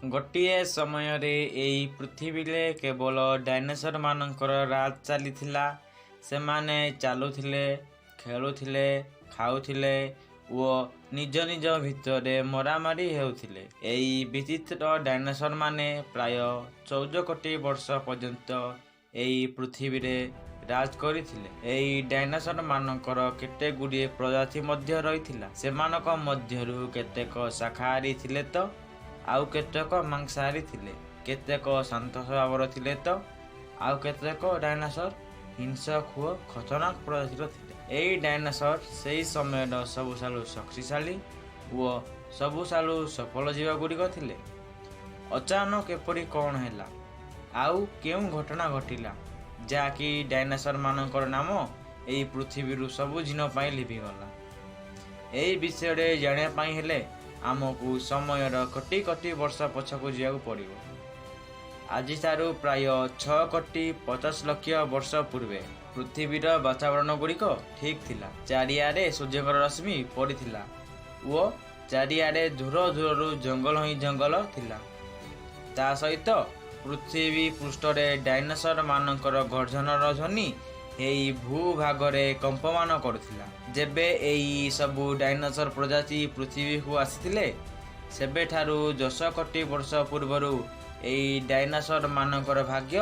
ଗୋଟିଏ ସମୟରେ ଏହି ପୃଥିବୀରେ କେବଳ ଡାଇନୋସର ମାନଙ୍କର ରାଜ ଚାଲିଥିଲା। ସେମାନେ ଚାଲୁଥିଲେ, ଖେଳୁଥିଲେ, ଖାଉଥିଲେ ଓ ନିଜ ନିଜ ଭିତରେ ମରାମାରି ହେଉଥିଲେ। ଏହି ବିଚିତ୍ର ଡାଇନୋସର ମାନେ ପ୍ରାୟ 14 କୋଟି ବର୍ଷ ପର୍ଯ୍ୟନ୍ତ ଏହି ପୃଥିବୀରେ ରାଜ କରିଥିଲେ। ଏହି ଡାଇନୋସର ମାନଙ୍କର କେତେ ଗୁଡ଼ିଏ ପ୍ରଜାତି ମଧ୍ୟ ରହିଥିଲା। ସେମାନଙ୍କ ମଧ୍ୟରୁ କେତେକ ଶାକାହାରୀ ଥିଲେ ତ ଆଉ କେତେକ ମାଂସାହାରୀ ଥିଲେ। କେତେକ ଶାନ୍ତ ସ୍ୱଭାବର ଥିଲେ ତ ଆଉ କେତେକ ଡାଇନୋସର ହିଂସକ ଓ ଖତରନାକ ପ୍ରଜାତିର ଥିଲେ। ଏହି ଡାଇନୋସର ସେହି ସମୟର ସବୁଠାରୁ ଶକ୍ତିଶାଳୀ ଓ ସବୁଠାରୁ ସଫଳ ଜୀବ ଗୁଡ଼ିକ ଥିଲେ। ଅଚାନକ ଏପରି କ'ଣ ହେଲା? ଆଉ କେଉଁ ଘଟଣା ଘଟିଲା ଯାହାକି ଡାଇନୋସର ମାନଙ୍କର ନାମ ଏହି ପୃଥିବୀରୁ ସବୁଦିନ ପାଇଁ ଲିଭିଗଲା? ଏହି ବିଷୟରେ ଜାଣିବା ପାଇଁ ହେଲେ ଆମକୁ ସମୟର କୋଟି କୋଟି ବର୍ଷ ପଛକୁ ଯିବାକୁ ପଡ଼ିବ। ଆଜିଠାରୁ ପ୍ରାୟ 6 କୋଟି 50 ଲକ୍ଷ ବର୍ଷ ପୂର୍ବେ ପୃଥିବୀର ବାତାବରଣ ଗୁଡ଼ିକ ଠିକ୍ ଥିଲା। ଚାରିଆଡ଼େ ସୂର୍ଯ୍ୟଙ୍କର ରଶ୍ମି ପଡ଼ିଥିଲା ଓ ଚାରିଆଡ଼େ ଦୂର ଦୂରରୁ ଜଙ୍ଗଲ ହିଁ ଜଙ୍ଗଲ ଥିଲା। ତା ସହିତ ପୃଥିବୀ ପୃଷ୍ଠରେ ଡାଇନୋସର ମାନଙ୍କର ଗର୍ଜନର ଧ୍ୱନି ଏହି ଭୂଭାଗରେ କମ୍ପମାନ କରୁଥିଲା। ଯେବେ ଏହି ସବୁ ଡାଇନୋସର ପ୍ରଜାତି ପୃଥିବୀକୁ ଆସିଥିଲେ, ସେବେଠାରୁ 10 କୋଟି ବର୍ଷ ପୂର୍ବରୁ ଏହି ଡାଇନୋସର ମାନଙ୍କର ଭାଗ୍ୟ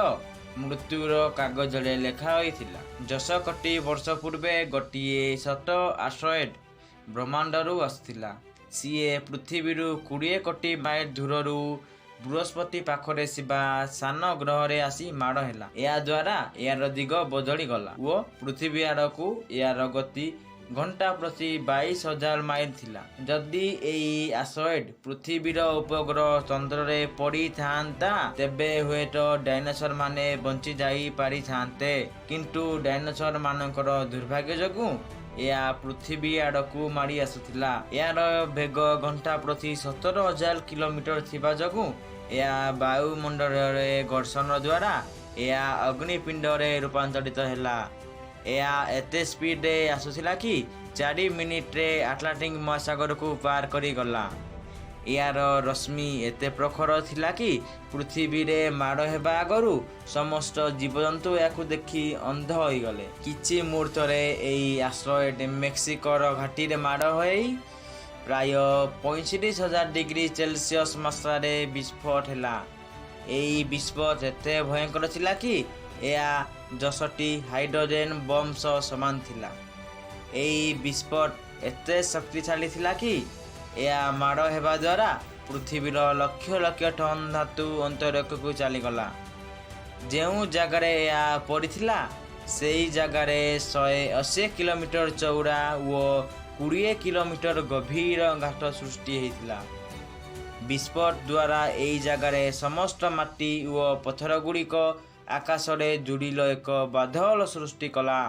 ମୃତ୍ୟୁର କାଗଜରେ ଲେଖା ହୋଇଥିଲା। 10 କୋଟି ବର୍ଷ ପୂର୍ବେ ଗୋଟିଏ ଛୋଟ ଆଷ୍ଟ୍ରଏଡ୍ ବ୍ରହ୍ମାଣ୍ଡରୁ ଆସିଥିଲା। ସିଏ ପୃଥିବୀରୁ 20 କୋଟି ମାଇଲ ଦୂରରୁ ବୃହସ୍ପତି ପାଖରେ ଥିବା ସାନ ଗ୍ରହରେ ଆସି ମାଡ଼ ହେଲା। ଏହା ଦ୍ୱାରା ଏହାର ଦିଗ ବଦଳିଗଲା ଓ ପୃଥିବୀ ଆଡ଼କୁ ଏହାର ଗତି ଘଣ୍ଟା ପ୍ରତି 22,000 ମାଇଲ ଥିଲା। ଯଦି ଏହି ଆଷ୍ଟ୍ରଏଡ୍ ପୃଥିବୀର ଉପଗ୍ରହ ଚନ୍ଦ୍ରରେ ପଡ଼ିଥାନ୍ତା, ତେବେ ହୁଏତ ଡାଇନୋସର ମାନେ ବଞ୍ଚି ଯାଇ ପାରିଥାନ୍ତେ। କିନ୍ତୁ ଡାଇନୋସର ମାନଙ୍କର ଦୁର୍ଭାଗ୍ୟ ଯୋଗୁଁ ଏହା ପୃଥିବୀ ଆଡ଼କୁ ମାଡ଼ି ଆସୁଥିଲା। ଏହାର ବେଗ ଘଣ୍ଟା ପ୍ରତି 17,000 କିଲୋମିଟର ଥିବା ଯୋଗୁଁ ଏହା ବାୟୁମଣ୍ଡଳରେ ଘର୍ଷଣ ଦ୍ୱାରା ଏହା ଅଗ୍ନିପିଣ୍ଡରେ ରୂପାନ୍ତରିତ ହେଲା। ଏହା ଏତେ ସ୍ପିଡରେ ଆସୁଥିଲା କି 4 ମିନିଟରେ ଆଟଲାଣ୍ଟିକ୍ ମହାସାଗରକୁ ପାର କରିଗଲା। ଏହାର ରଶ୍ମି ଏତେ ପ୍ରଖର ଥିଲା କି ପୃଥିବୀରେ ମାଡ଼ ହେବା ଆଗରୁ ସମସ୍ତ ଜୀବଜନ୍ତୁ ଏହାକୁ ଦେଖି ଅନ୍ଧ ହୋଇଗଲେ। କିଛି ମୁହୂର୍ତ୍ତରେ ଏହି ଆଷ୍ଟ୍ରଏଡ୍ ମେକ୍ସିକୋର ଘାଟିରେ ମାଡ଼ ହୋଇ ପ୍ରାୟ 35,000 ଡିଗ୍ରୀ ସେଲସିୟସ୍ ମାତ୍ରାରେ ବିସ୍ଫୋଟ ହେଲା। ଏହି ବିସ୍ଫୋଟ ଏତେ ଭୟଙ୍କର ଥିଲା କି ଏହା 10ଟି ହାଇଡ୍ରୋଜେନ ବମ୍ ସହ ସମାନ ଥିଲା। ଏହି ବିସ୍ଫୋଟ ଏତେ ଶକ୍ତିଶାଳୀ ଥିଲା କି ଏହା ମାଡ଼ ହେବା ଦ୍ୱାରା ପୃଥିବୀର ଲକ୍ଷ ଲକ୍ଷ ଟନ୍ ଧାତୁ ଅନ୍ତରୀକ୍ଷକୁ ଚାଲିଗଲା। ଯେଉଁ ଜାଗାରେ ଏହା ପଡ଼ିଥିଲା, ସେହି ଜାଗାରେ 180 କିଲୋମିଟର ଚଉଡ଼ା ଓ 20 କିଲୋମିଟର ଗଭୀର ଗାତ ସୃଷ୍ଟି ହୋଇଥିଲା। ବିସ୍ଫୋଟ ଦ୍ୱାରା ଏହି ଜାଗାରେ ସମସ୍ତ ମାଟି ଓ ପଥର ଗୁଡ଼ିକ ଆକାଶରେ ଯୋଡ଼ିଲ ଏକ ବାଦଲ ସୃଷ୍ଟି କଲା।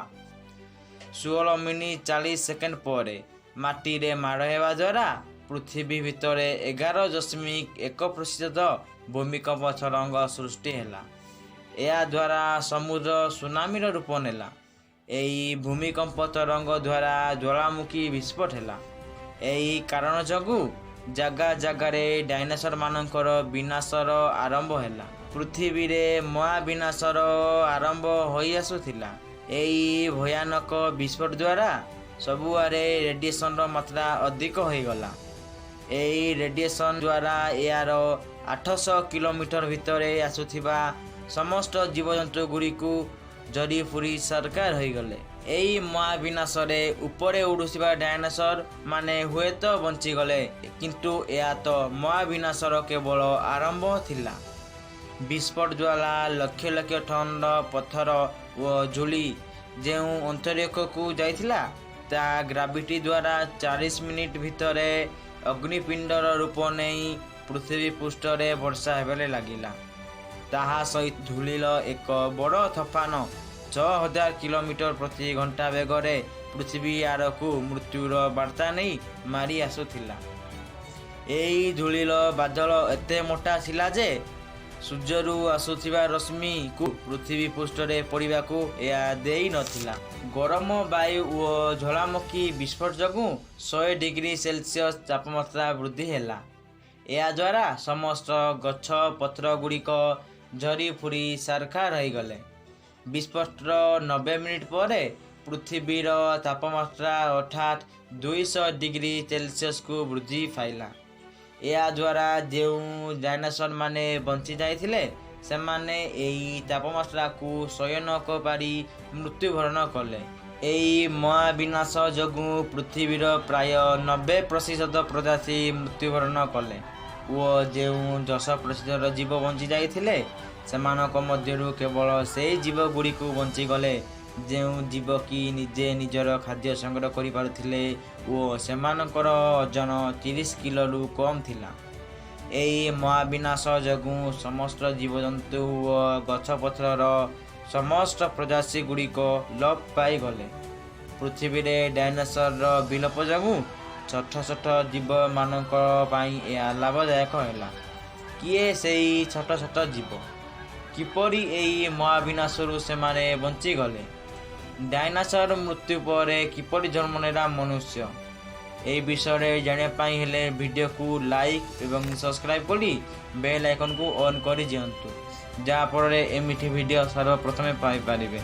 16 ମିନିଟ୍ 40 ସେକେଣ୍ଡ ପରେ ମାଟିରେ ମାଡ଼ ହେବା ଦ୍ୱାରା ପୃଥିବୀ ଭିତରେ 11.1% ଭୂମିକମ୍ପ ତରଙ୍ଗ ସୃଷ୍ଟି ହେଲା। ଏହା ଦ୍ୱାରା ସମୁଦ୍ର ସୁନାମିର ରୂପ ନେଲା। ଏହି ଭୂମିକମ୍ପ ତରଙ୍ଗ ଦ୍ୱାରା ଜ୍ୱାଳାମୁଖୀ ବିସ୍ଫୋଟ ହେଲା। ଏହି କାରଣ ଯୋଗୁଁ ଜାଗା ଜାଗାରେ ଡାଇନୋସର ମାନଙ୍କର ବିନାଶର ଆରମ୍ଭ ହେଲା। ପୃଥିବୀରେ ମହାବିନାଶର ଆରମ୍ଭ ହୋଇ ଆସୁଥିଲା। ଏହି ଭୟାନକ ବିସ୍ଫୋଟ ଦ୍ୱାରା ସବୁଆଡ଼େ ରେଡିଏସନର ମାତ୍ରା ଅଧିକ ହୋଇଗଲା। ଏହି ରେଡିଏସନ ଦ୍ୱାରା ଏହାର 800 କିଲୋମିଟର ଭିତରେ ଆସୁଥିବା ସମସ୍ତ ଜୀବଜନ୍ତୁ ଗୁଡ଼ିକୁ ଜରି ପୁରି ସରକାର ହୋଇଗଲେ। ଏହି ମହାବିନାଶରେ ଉପରେ ଉଡ଼ୁଥିବା ଡାଇନୋସର ମାନେ ହୁଏତ ବଞ୍ଚିଗଲେ, କିନ୍ତୁ ଏହା ତ ମହାବିନାଶର କେବଳ ଆରମ୍ଭ ଥିଲା। ବିସ୍ଫୋଟ ଦ୍ୱାରା ଲକ୍ଷ ଲକ୍ଷ ଟନ୍ର ପଥର ଓ ଧୂଳି ଯେଉଁ ଅନ୍ତରୀକ୍ଷକୁ ଯାଇଥିଲା, ତାହା ଗ୍ରାଭିଟି ଦ୍ୱାରା 40 ମିନିଟ୍ ଭିତରେ ଅଗ୍ନିପିଣ୍ଡର ରୂପ ନେଇ ପୃଥିବୀ ପୃଷ୍ଠରେ ବର୍ଷା ହେବାରେ ଲାଗିଲା। ତାହା ସହିତ ଧୂଳିର ଏକ ବଡ଼ ତୋଫାନ 6,000 କିଲୋମିଟର ପ୍ରତି ଘଣ୍ଟା ବେଗରେ ପୃଥିବୀ ଆଡ଼କୁ ମୃତ୍ୟୁର ବାର୍ତ୍ତା ନେଇ ମାରି ଆସୁଥିଲା। ଏହି ଧୂଳିର ବାଦଲ ଏତେ ମୋଟା ଥିଲା ଯେ ସୂର୍ଯ୍ୟରୁ ଆସୁଥିବା ରଶ୍ମିକୁ ପୃଥିବୀ ପୃଷ୍ଠରେ ପଡ଼ିବାକୁ ଏହା ଦେଇନଥିଲା। ଗରମ ବାୟୁ ଓ ଜ୍ୱାଳାମୁଖୀ ବିସ୍ଫୋଟ ଯୋଗୁଁ 100 ଡିଗ୍ରୀ ସେଲସିୟସ୍ ତାପମାତ୍ରା ବୃଦ୍ଧି ହେଲା। ଏହାଦ୍ୱାରା ସମସ୍ତ ଗଛ ପତ୍ର ଗୁଡ଼ିକ ଝରି ଫୁରି ସାରଖାର ହୋଇଗଲେ। ବିସ୍ଫୋଟର 90 ମିନିଟ୍ ପରେ ପୃଥିବୀର ତାପମାତ୍ରା ଅର୍ଥାତ୍ 200 ଡିଗ୍ରୀ ସେଲସିୟସକୁ ବୃଦ୍ଧି ପାଇଲା। ଏହାଦ୍ୱାରା ଯେଉଁ ଡାଇନୋସର ମାନେ ବଞ୍ଚି ଯାଇଥିଲେ ସେମାନେ ଏହି ତାପମାତ୍ରାକୁ ସହ୍ୟ ନ କରିପାରି ମୃତ୍ୟୁବରଣ କଲେ। ଏହି ମହାବିନାଶ ଯୋଗୁଁ ପୃଥିବୀର ପ୍ରାୟ 90% ପ୍ରଜାତି ମୃତ୍ୟୁବରଣ କଲେ ଓ ଯେଉଁ 10% ଜୀବ ବଞ୍ଚି ଯାଇଥିଲେ ସେମାନଙ୍କ ମଧ୍ୟରୁ କେବଳ ସେହି ଜୀବ ଗୁଡ଼ିକୁ ବଞ୍ଚିଗଲେ ଯେଉଁ ଜୀବ କି ନିଜେ ନିଜର ଖାଦ୍ୟ ସଂଗ୍ରହ କରିପାରୁଥିଲେ ଓ ସେମାନଙ୍କର ଓଜନ 30 କିଲୋରୁ କମ୍ ଥିଲା। ଏହି ମହାବିନାଶ ଯୋଗୁଁ ସମସ୍ତ ଜୀବଜନ୍ତୁ ଓ ଗଛପତ୍ରର ସମସ୍ତ ପ୍ରଜାତି ଗୁଡ଼ିକ ଲୋପ ପାଇଗଲେ। ପୃଥିବୀରେ ଡାଇନୋସରର ବିଲୋପ ଯୋଗୁଁ ଛୋଟ ଛୋଟ ଜୀବମାନଙ୍କ ପାଇଁ ଏହା ଲାଭଦାୟକ ହେଲା। କିଏ ସେହି ଛୋଟ ଛୋଟ ଜୀବ? କିପରି ଏହି ମହାବିନାଶରୁ ସେମାନେ ବଞ୍ଚିଗଲେ? ଡାଇନୋସର ମୃତ୍ୟୁ ପରେ କିପରି ଜନ୍ମ ନେଲା ମନୁଷ୍ୟ? ଏହି ବିଷୟରେ ଜାଣିବା ପାଇଁ ହେଲେ ଭିଡ଼ିଓକୁ ଲାଇକ୍ ଏବଂ ସବସ୍କ୍ରାଇବ୍ କରି ବେଲ୍ ଆଇକନ୍କୁ ଅନ୍ କରି ଦିଅନ୍ତୁ, ଯାହାଫଳରେ ଏମିତି ଭିଡ଼ିଓ ସର୍ବପ୍ରଥମେ ପାଇପାରିବେ।